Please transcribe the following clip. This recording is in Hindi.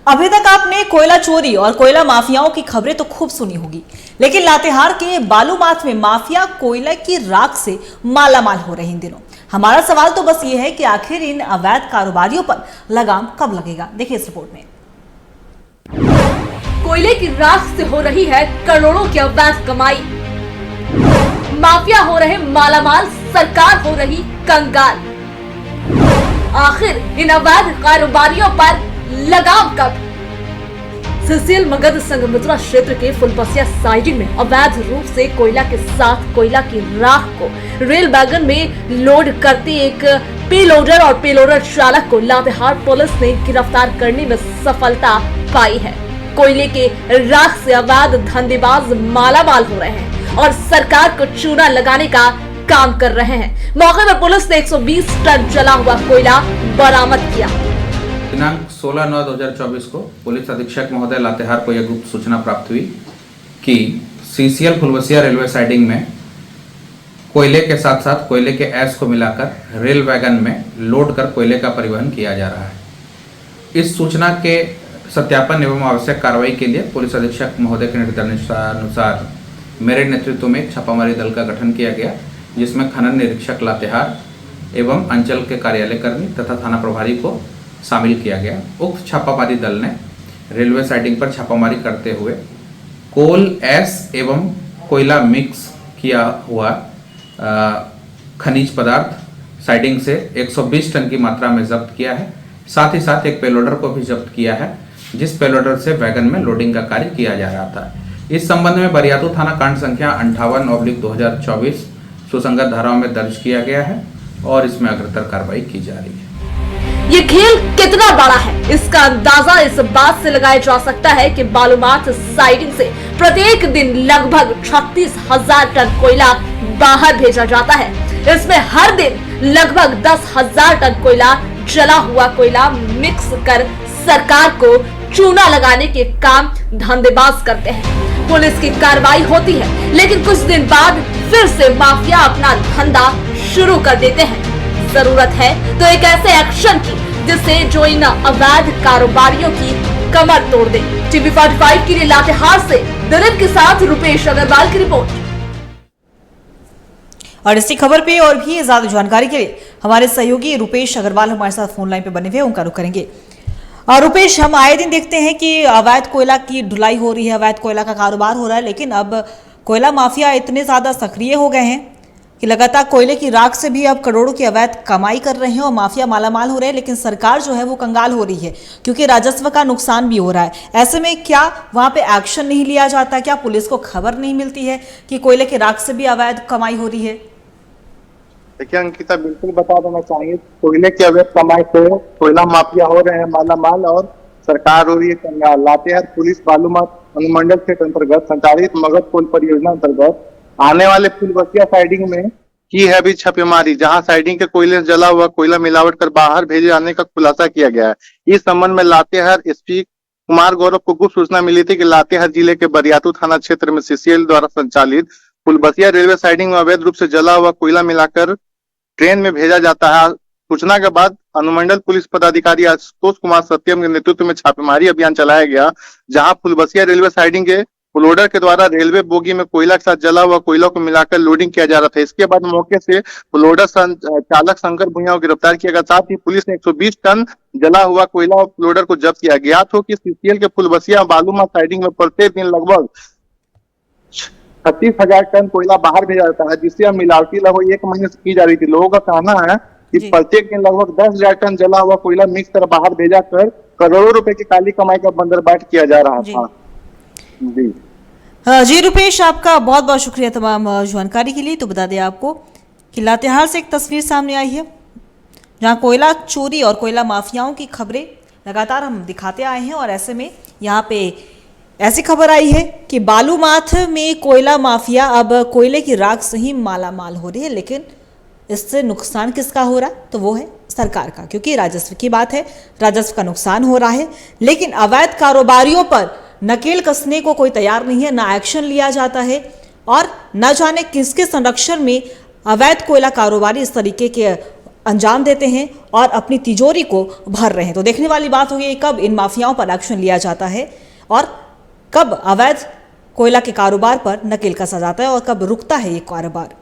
अभी तक आपने कोयला चोरी और कोयला माफियाओं की खबरें तो खूब सुनी होगी, लेकिन लातेहार के बालूमाथ में माफिया कोयला की राख से मालामाल हो रहे इन दिनों। हमारा सवाल तो बस ये है कि आखिर इन अवैध कारोबारियों पर लगाम कब लगेगा। देखिए इस रिपोर्ट में। कोयले की राख से हो रही है करोड़ों की अवैध कमाई, माफिया हो रहे मालामाल, सरकार हो रही कंगाल। आखिर इन अवैध कारोबारियों पर लगाम कब? सीसीएल मगध संघमित्रा क्षेत्र के फुलबसिया साइडिंग में अवैध रूप से कोयला के साथ कोयला की राख को रेल वैगन में लोड करते एक पेलोडर और पेलोडर चालक को लातेहार पुलिस ने गिरफ्तार करने में सफलता पाई है। कोयले के राख से अवैध धंधेबाज मालामाल हो रहे हैं और सरकार को चूना लगाने का काम कर रहे हैं। मौके पर पुलिस ने 120 टन जला हुआ कोयला बरामद किया। दिनांक 16/9/2024 को पुलिस अधीक्षक महोदय लातेहार को यह गुप्त सूचना प्राप्त हुई कि सीसीएल फुलबसिया रेलवे साइडिंग में कोयले के साथ साथ कोयले के ऐश को मिलाकर रेल वैगन में लोड कर कोयले का परिवहन किया जा रहा है। इस सूचना के सत्यापन एवं आवश्यक कार्रवाई के लिए पुलिस अधीक्षक महोदय के निर्देशानुसार मेरे नेतृत्व में एक छापामारी दल का गठन किया गया, जिसमें खनन निरीक्षक लातेहार एवं अंचल के कार्यालय कर्मी तथा थाना प्रभारी को शामिल किया गया। उक्त छापामारी दल ने रेलवे साइडिंग पर छापामारी करते हुए कोल ऐश एवं कोयला मिक्स किया हुआ खनिज पदार्थ साइडिंग से 120 टन की मात्रा में जब्त किया है। साथ ही साथ एक पेलोडर को भी जब्त किया है, जिस पेलोडर से वैगन में लोडिंग का कार्य किया जा रहा था। इस संबंध में बरियातू थाना कांड संख्या 58/2024 सुसंगत धाराओं में दर्ज किया गया है और इसमें अग्रतर कार्रवाई की जा रही है। ये खेल कितना बड़ा है, इसका अंदाजा इस बात से लगाया जा सकता है कि बालूमाथ साइडिंग से प्रत्येक दिन लगभग 36,000 टन कोयला बाहर भेजा जाता है। इसमें हर दिन लगभग 10,000 टन कोयला जला हुआ कोयला मिक्स कर सरकार को चूना लगाने के काम धंधेबाज करते हैं। पुलिस की कार्रवाई होती है, लेकिन कुछ दिन बाद फिर से माफिया अपना धंधा शुरू कर देते हैं। जरूरत है तो एक ऐसे एक्शन की जिससे जो इन अवैध कारोबारियों की कमर तोड़ दे। टीवी 45 के लिए लातेहार से दिलीप के साथ रुपेश अग्रवाल की रिपोर्ट। और इसी खबर पे और भी ज्यादा जानकारी के लिए हमारे सहयोगी रुपेश अग्रवाल हमारे साथ फोन लाइन पे बने हुए, उनका रुख करेंगे। और रुपेश, हम आए दिन देखते हैं कि अवैध कोयला की ढुलाई हो रही है, अवैध कोयला का कारोबार हो रहा है, लेकिन अब कोयला माफिया इतने ज्यादा सक्रिय हो गए हैं कि लगातार कोयले की राख से भी अब करोड़ों की अवैध कमाई कर रहे हैं और माफिया मालामाल हो रहे हैं। लेकिन सरकार जो है वो कंगाल हो रही है, क्योंकि राजस्व का नुकसान भी हो रहा है। ऐसे में क्या वहां पे एक्शन नहीं लिया जाता? क्या पुलिस को खबर नहीं मिलती है कि कोयले की राख से भी अवैध कमाई हो रही है? देखिए अंकिता, बिल्कुल बता देना चाहिए, कोयले की अवैध कमाई से कोयला माफिया हो रहे हैं मालामाल और सरकार हो रही है कंगाल। लातेहार पुलिस बालूमाथ अनुमंडल क्षेत्र अंतर्गत संचालित मगध पुल परियोजना अंतर्गत आने वाले फुलबसिया साइडिंग में की है भी छापेमारी, जहां साइडिंग के कोयले से जला हुआ कोयला मिलावट कर बाहर भेजे जाने का खुलासा किया गया है। इस संबंध में लातेहार एसपी कुमार गौरव को गुप्त सूचना मिली थी कि लातेहार जिले के बरियातू थाना क्षेत्र में सीसीएल द्वारा संचालित फुलबसिया रेलवे साइडिंग में अवैध रूप से जला हुआ कोयला मिलाकर ट्रेन में भेजा जाता है। सूचना के बाद अनुमंडल पुलिस पदाधिकारी आशुतोष कुमार सत्यम के नेतृत्व में छापेमारी अभियान चलाया गया, जहां फुलबसिया रेलवे साइडिंग के लोडर के द्वारा रेलवे बोगी में कोयला के साथ जला हुआ कोयला को मिलाकर लोडिंग किया जा रहा था। इसके बाद मौके से लोडर चालक शंकर भुइया को गिरफ्तार किया गया। साथ ही पुलिस ने 120 टन जला हुआ कोयला लोडर को जब्त किया। ज्ञात हो कि सीसीएल के फुलबसिया बालूमाथ साइडिंग में प्रत्येक दिन लगभग 36,000 टन कोयला बाहर भेजा जाता है, जिससे अब मिलावटी लगभग 1 महीने से की जा रही थी। लोगों का कहना है कि प्रत्येक दिन लगभग 10,000 टन जला हुआ कोयला मिक्स कर बाहर भेजा कर करोड़ों रुपए की काली कमाई का बंदरबाट किया जा रहा था। जी रुपेश, आपका बहुत बहुत शुक्रिया तमाम जानकारी के लिए। तो बता दें आपको कि लातेहार से एक तस्वीर सामने आई है, जहां कोयला चोरी और कोयला माफियाओं की खबरें लगातार हम दिखाते आए हैं। और ऐसे में यहाँ पे ऐसी खबर आई है कि बालूमाथ में कोयला माफिया अब कोयले की राख से ही मालामाल हो रही है। लेकिन इससे नुकसान किसका हो रहा है? तो वो है सरकार का, क्योंकि राजस्व की बात है, राजस्व का नुकसान हो रहा है। लेकिन अवैध कारोबारियों पर नकेल कसने को कोई तैयार नहीं है, ना एक्शन लिया जाता है और न जाने किसके संरक्षण में अवैध कोयला कारोबारी इस तरीके के अंजाम देते हैं और अपनी तिजोरी को भर रहे हैं। तो देखने वाली बात होगी कब इन माफियाओं पर एक्शन लिया जाता है और कब अवैध कोयला के कारोबार पर नकेल कसा जाता है और कब रुकता है ये कारोबार।